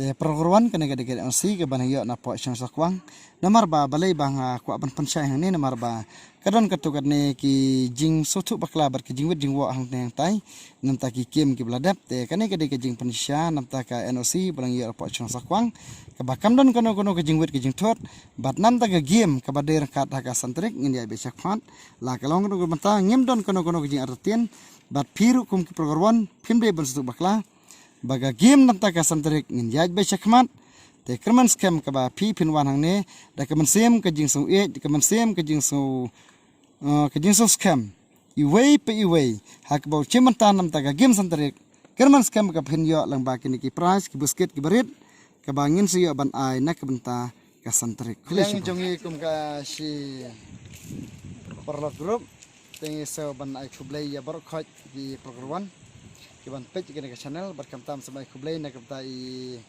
te perguruan kene gede ansi ke ban yo na po syang sakwang namar ba balai bang kwa ban pansai hang ni namar ba kadon katukat ne ki jing sotu bakla bar ki jingwet jingwa hang teng tai nam ta ki kem ki bladap te kene gede ke jing pansya nam ta ka NOC balang yo po syang sakwang ke ba kamdon kono ke jingwet ki jing thot bat nam ta ke game ke ba der kat ka santrik ngin ya be sakfat la kalong kono mata ngim don kono ke jing artien bat piru kum ki perguruan pimde ban sotu bakla baga game nam ta ka santrik ngin yaj be sakmat te kerman scam ka ba pi pin wan hang ne da ka man sem ka jing so e ka man sem ka jing so scam iway hak ba chiman tan nam ta ka game santrik kerman scam ka pin yo lang ba kini ki price ki busket ki berit ka ba ngin so yo ban ai na ka benta ka santrik yang jongi kum ka si perlok group tengi so ban ai kublai ya bar khoj di program kiban page kene ka channel barkam tam samai kublai na kapta I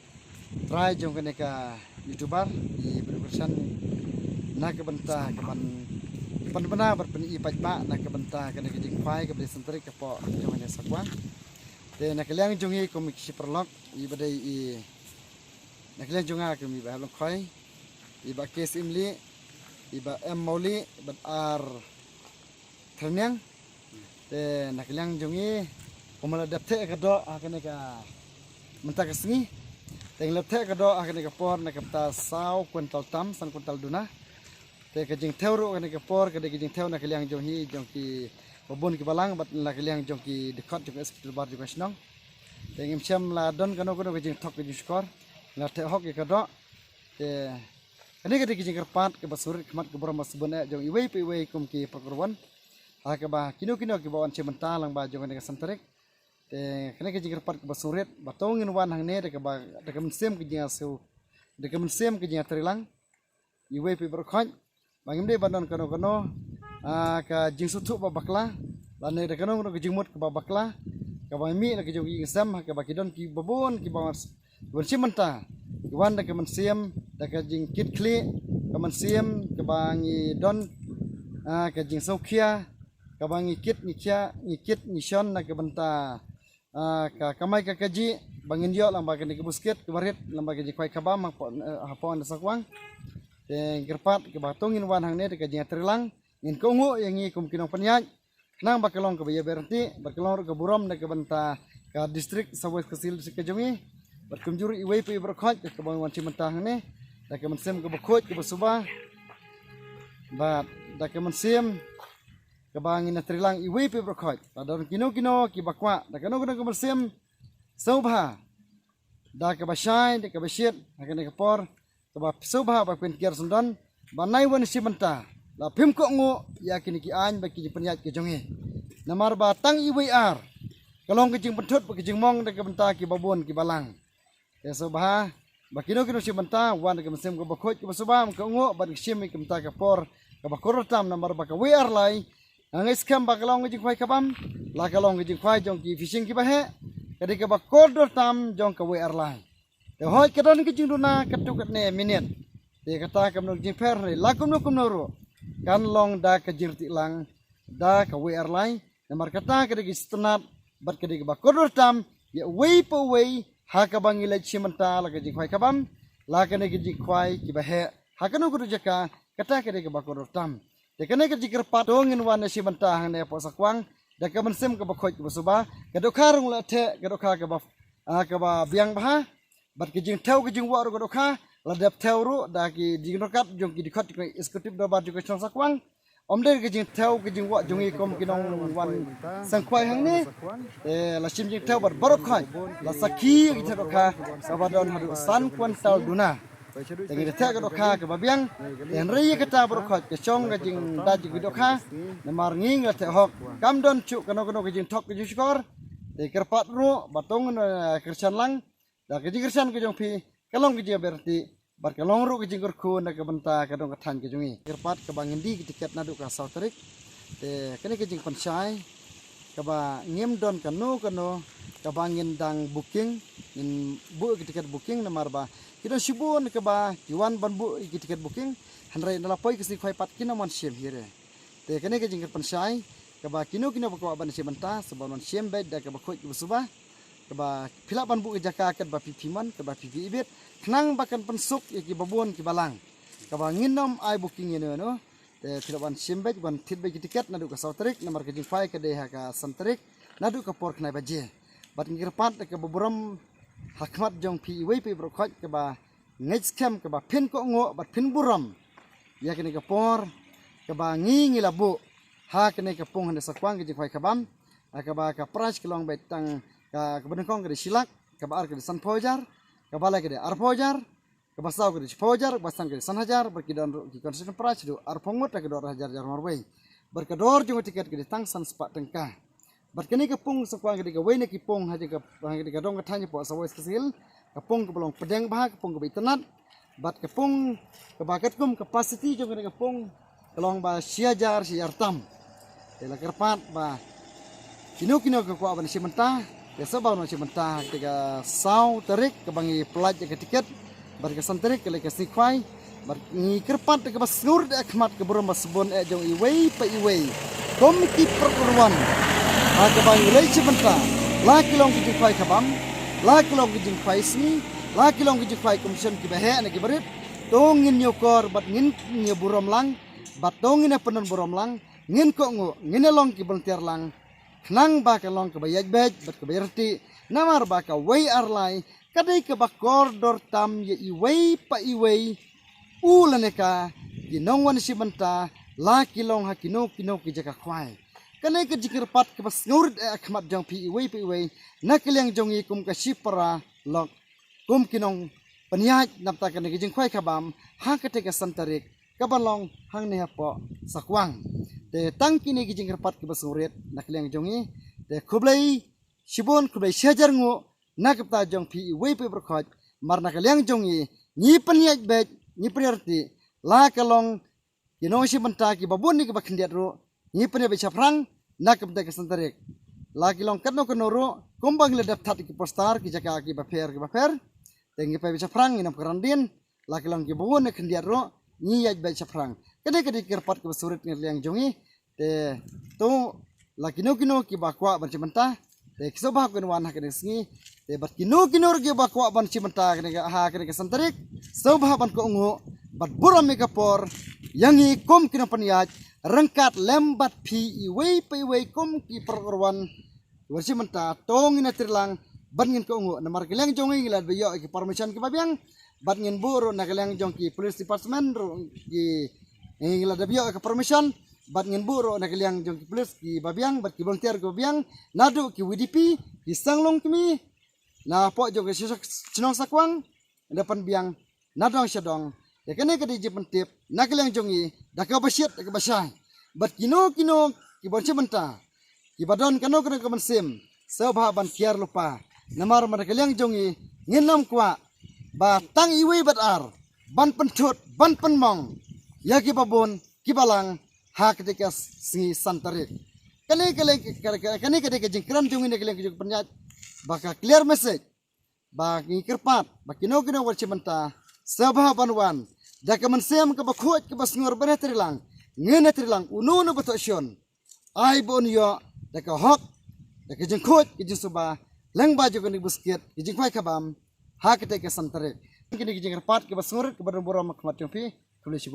try jong kene ka youtuber I berkursan na ka benta kaban bana berpen I pajma na ka benta kene ka jing phai ka beli sentri ka po jong ne sakwa te na kaliang jongi komik si perlok I badai I na kaliang jonga ka mi ba long khoi I ba kes imli I ba em mauli ba ar ternyang te na kaliang jongi Pemala dapte ka do akene ka mentak sengi teng lepte ka do akene ka por na kapta saw kuintal tam san kuintal duna te ka jing teuro akene ka por ka de jing teu na kaliang jong hi jong ki babun ki balang bat na kaliang jong ki dekat jong eskil bar jong snong te ngim cham la don kano ka jing thok ka jing skor la te hok ka do te ani ka de jing karpat ka basurit khmat ka borom masbune jong iwei pe iwei kum ki perkorwan ka ba kino ki bawan chementa lang ba jong ne ka santarik kena ke jingkar part ke basurit batongin wan hang ne de ke mensem ke jinga seu de ke mensem ke jinga trilang iwe pi berkhoj bangim de banon kono ka jing sutu ba bakla lan de kono ke jingmut ke ba bakla ka ba mi ke jing sam ke ba kidon ki babon ki ba bersim menta wan de ke mensem de ke jing kit kli ke mensem ke bangi don ke jing saukia ke bangi kit ni shon na ke benta ka kamai ka kaji bangin yo lamba ka ke busket ke barit lamba ka jikwai kaba mang hapon da sakwang te gerpat ke batongin wan hang ne de ka jinga trilang ngin kongu yang ngi kum kinong panyaj nang bakalong ka baya berti bakalong ka buram de ka benta ka distrik sawes kasil ke jongi bat kumjuri iwei pe berkhoj ke bang wan cimenta hang ne da ka mensem ke bakhoj ke basuba bat da ka mensem kabangin na trilang iwi pe berkhoj padon kino ki bakwa da kano ka bersem sobha da ka basai da ka bashit hakane ka por ka ba sobha ba pen kier sundan banai wan simenta la phim ko ngo yakin ki an ba ki penyat ke jonge namar ba tang iwi ar kalong ke jing penthut ba ke jing mong da ka benta ki babon ki balang ya sobha ba kino simenta wan da ka bersem ka bakhoj ka sobha ka ngo ba sim ki benta ka por ka ba korotam namar ba ka wi ar lai angis kam bakalong jing khwai kabam la kalong jing khwai jong ki fishing ki bahe kadi ka bakodor tam jong ka we arlai te hoi kadon ki jing duna katuk ne minit te kata kam no jing fer ne la kum no ro kan long da ka jing ti lang da ka we arlai namar kata kadi ki stnat bat kadi ka bakodor tam ya we po we ha ka bangila chimenta la ka jing khwai kabam la ka ne ki jing khwai ki bahe ha kanu ku jaka kata kadi ka bakodor tam te kene ke jikir patongin wan si benta hang ne po sakwang da ka mensem ke bakhoj ke basuba ke dokha rung la the ke dokha ke ba biang bah bat ke jing theu ke jing wa ro dokha la dep theu ru da ki jing rokat jong ki dikhot ke eksekutif da ba ju ke sakwang omde ke jing theu ke jing wa jong i kom ki nong wan sangkhwai hang ne la sim jing theu bat barok khai la sakhi ki the dokha sabadon hadu san kuantal duna Tengi de tek dokha ke babiang en ri ke ta berkhot ke chong ke jing da jing dokha namar nging la te hok kam don chu kano ke jing thok ke jing skor te kerpat ru batong kersan lang da ke jing kersan ke jong pi kalong ke jing berti bar kalong ru ke jing kurku na ke benta ke dong ke than ke jongi kerpat ke bangin di ke tiket na du ka sautrik te kene ke jing pansai ke ba ngim don kano ke bangin dang booking in bu ke tiket booking namar ba kita sibun ke ba kiwan ban bu ki tiket booking hanrai na lapoi ke si khoi pat kina mon siem hire te kene ke jingker pansai ke ba kino ba ko ban si benta sebab mon siem be da ke ba khoi ke suba ke keba pilak ban bu jaka ket ba pipiman keba pipi ibet knang bakan pensuk ki babon ki balang keba nginom ai booking ini no te pilak ban simbet ban titbe ki tiket nadu ka sautrik nomor ke jingfai ke deha ka santrik nadu ka pork nai baje bat ngirpat ke boborom hakmat jong pi iwe pi brokhot keba ngej scam keba pin ko ngo bat pin buram ya kini ka por keba ngi labu ha kini ka pung hande sakwang ke jingfai kabam akaba ka price kelong betang ka benengkong ke silak ka bar ke san pojar ka bala ke ar pojar ka basau ke pojar basang ke san hajar berkidon ki concession price do ar pongot ke 2 hajar jar norway berkedor jung tiket ke tang san spa tengka berkeni ke pung sakwang ke wei ki pung ha ke dong ka tanya po sawai kesil ka pung ke belong pedeng bah ke pung ke bitenat bat ke pung ke bakat kum capacity jung ke pung kelong ba siajar tam la kerpat ba kino ke kuat ban simenta ya sebab no simenta ketika sau terik ke bangi pelaj ke tiket bar ke santerik ke le ke sikwai bar ni kerpat ke bas nur de khmat ke burum basbon e jong iwei pa iwei kom ki perkuruan ha ke bangi le simenta la kilong ke jikwai kabam la kilong ke jikwai sni la kilong ke jikwai komisen ki bahe ne ki berit tongin nyokor bat ngin nye burum lang bat tongin penon burum lang ngin ko ngo ngin long ki volunteer lang nang ba ka long ka bayaj bej bat ka berti namar ba ka wei arlai kadai ka ba koridor tam ye iwei pa iwei ulane ka ginongwan si banta la kilong ha kino ki jaka kwai kanai ka jikir pat ka bas ngurit akhmat jong pi iwei pa iwei nakliang jong i kum ka sipara lok kum kinong paniaj napta ka ngi jing kwai kabam ha ka te ka santarik ka balong hang ne po sakwang te tang kini ki jingkar pat ki basuret nakliang jongi te khublai shibon khublai shajar ngo nakapta jong pi wei pe berkhot mar nakliang jongi ni paniaj bet ni priority la kalong kino si banta ki babon ni ki bakhndiat ro ni pania be chaprang nakapta ka santarek la kilong katno ro kombang le dap that ki postar ki jaka ki bafer te ngi pe be chaprang ni nam karandin la kilong ki babon ni khndiat ro ni yaj be chaprang kade kerpat ke surit ngerliang jongi te to la kino ki bakwa ban cimenta te kisobah ko wan hakene sngi te bat kino ki bakwa ban cimenta kene ha kene ke santarik sobah ban ko ngo bat buram me kapor yangi kom kino paniaj rengkat lembat pi iwei pe iwei kom ki perkorwan war cimenta tong ina tirlang ban ngin ko ngo namar keleng jongi ngilad be yo ki permission ki babiang bat ngin buru na keleng jong ki police department ro ki ngila dabio ke permission bat ngin buro na kaliang jong ki police ki babiang bat ki volunteer ki babiang nadu ki WDP ki sanglong kimi na po jong ki sinong sakwang depan biang nadong syadong ya kene ke di pentip na kaliang jongi da ka basyat da ka basay bat kino ki bon menta ki badon kano ka mensim sabha ban kiar lupa namar ma kaliang jongi nginam kwa ba tang iwi bat ar ban pentut ban penmong ya ki babon ki balang ha ketika si santarik kali ketika jengkran jung ini kalian jung penyat baka clear message ba ngikirpat ba kino war cimenta sabah banwan da ka mensem ka bakhot ka basngur benetrilang ngenetrilang unu no batosyon ai bon yo da ka hok da ka jengkhot ki jisuba lang baju ka ni buskit ki jengfai kabam ha ketika santarik kini jengkirpat ka basngur ka barang-barang makmat jong pi tulis